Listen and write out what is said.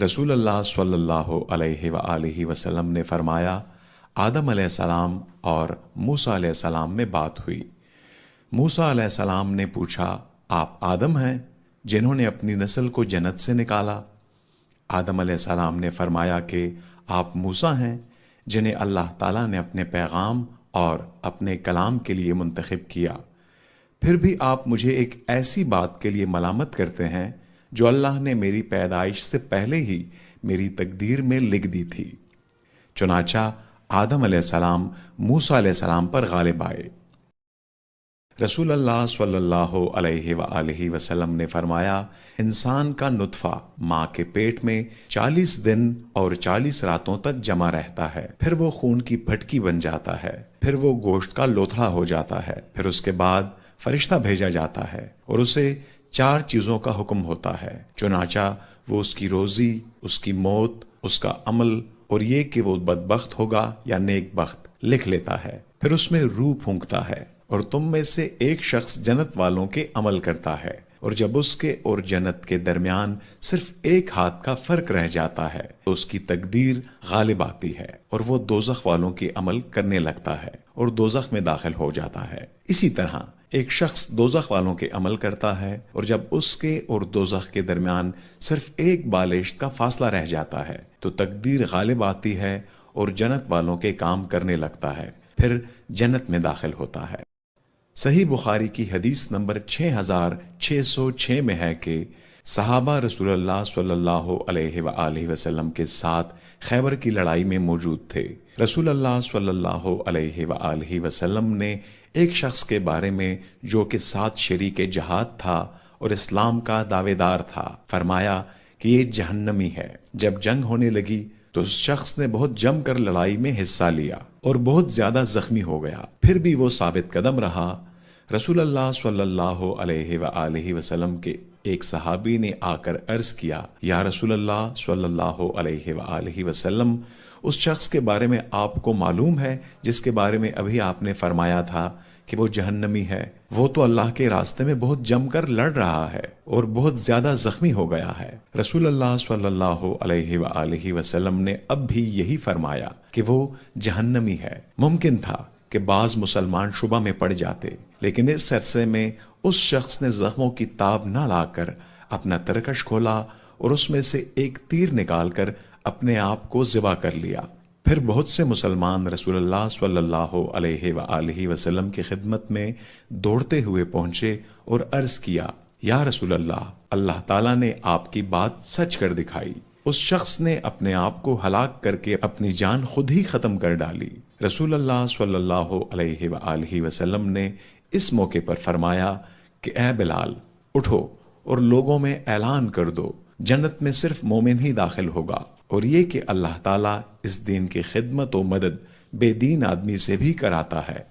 رسول اللہ صلی اللہ علیہ وآلہ وسلم نے فرمایا، آدم علیہ السلام اور موسیٰ علیہ السلام میں بات ہوئی۔ موسیٰ علیہ السلام نے پوچھا، آپ آدم ہیں جنہوں نے اپنی نسل کو جنت سے نکالا؟ آدم علیہ السلام نے فرمایا کہ آپ موسیٰ ہیں جنہیں اللہ تعالیٰ نے اپنے پیغام اور اپنے کلام کے لیے منتخب کیا۔ پھر بھی آپ مجھے ایک ایسی بات کے لیے ملامت کرتے ہیں جو اللہ نے میری پیدائش سے پہلے ہی میری تقدیر میں لکھ دی تھی۔ چنانچہ آدم علیہ السلام موسیٰ علیہ السلام پر غالب آئے۔ رسول اللہ صلی اللہ علیہ وآلہ وسلم نے فرمایا، انسان کا نطفہ ماں کے پیٹ میں 40 دن اور 40 راتوں تک جمع رہتا ہے، پھر وہ خون کی پھٹکی بن جاتا ہے، پھر وہ گوشت کا لوتھڑا ہو جاتا ہے، پھر اس کے بعد فرشتہ بھیجا جاتا ہے اور اسے 4 چیزوں کا حکم ہوتا ہے، چنانچہ وہ اس کی روزی، اس کی موت، اس کا عمل اور یہ کہ وہ بدبخت ہوگا یا نیک بخت لکھ لیتا ہے۔ پھر اس میں روح پھونکتا ہے اور تم میں سے ایک شخص جنت والوں کے عمل کرتا ہے، اور جب اس کے اور جنت کے درمیان صرف ایک ہاتھ کا فرق رہ جاتا ہے تو اس کی تقدیر غالب آتی ہے اور وہ دوزخ والوں کے عمل کرنے لگتا ہے اور دوزخ میں داخل ہو جاتا ہے۔ اسی طرح ایک شخص دوزخ والوں کے عمل کرتا ہے اور جب اس کے اور دوزخ کے درمیان صرف ایک بالشت کا فاصلہ رہ جاتا ہے تو تقدیر غالب آتی ہے اور جنت والوں کے کام کرنے لگتا ہے، پھر جنت میں داخل ہوتا ہے۔ صحیح بخاری کی حدیث نمبر 6606 میں ہے کہ صحابہ رسول اللہ صلی اللہ علیہ وآلہ وسلم کے ساتھ خیبر کی لڑائی میں موجود تھے۔ رسول اللہ صلی اللہ علیہ وآلہ وسلم نے ایک شخص کے بارے میں جو کہ 7 شریک جہاد تھا اور اسلام کا دعوے دار تھا فرمایا کہ یہ جہنمی ہے۔ جب جنگ ہونے لگی تو اس شخص نے بہت جم کر لڑائی میں حصہ لیا اور بہت زیادہ زخمی ہو گیا، پھر بھی وہ ثابت قدم رہا۔ رسول اللہ صلی اللہ علیہ وآلہ وسلم کے ایک صحابی نے آ کر عرض کیا، یا رسول اللہ صلی اللہ علیہ وآلہ وسلم، اس شخص کے بارے میں آپ کو معلوم ہے جس کے بارے میں ابھی آپ نے فرمایا تھا کہ وہ جہنمی ہے؟ وہ تو اللہ کے راستے میں بہت جم کر لڑ رہا ہے اور بہت زیادہ زخمی ہو گیا ہے۔ رسول اللہ صلی اللہ علیہ وآلہ وسلم نے اب بھی یہی فرمایا کہ وہ جہنمی ہے۔ ممکن تھا کہ بعض مسلمان شبہ میں پڑ جاتے، لیکن اس عرصے میں اس شخص نے زخموں کی تاب نہ لا کر اپنا ترکش کھولا اور اس میں سے ایک تیر نکال کر اپنے آپ کو ذبح کر لیا۔ پھر بہت سے مسلمان رسول اللہ صلی اللہ علیہ وآلہ وسلم کی خدمت میں دوڑتے ہوئے پہنچے اور عرض کیا، یا رسول اللہ، اللہ تعالیٰ نے آپ کی بات سچ کر دکھائی۔ اس شخص نے اپنے آپ کو ہلاک کر کے اپنی جان خود ہی ختم کر ڈالی۔ رسول اللہ صلی اللہ علیہ وآلہ وسلم نے اس موقع پر فرمایا کہ اے بلال، اٹھو اور لوگوں میں اعلان کر دو، جنت میں صرف مومن ہی داخل ہوگا، اور یہ کہ اللہ تعالیٰ اس دین کی خدمت و مدد بے دین آدمی سے بھی کراتا ہے۔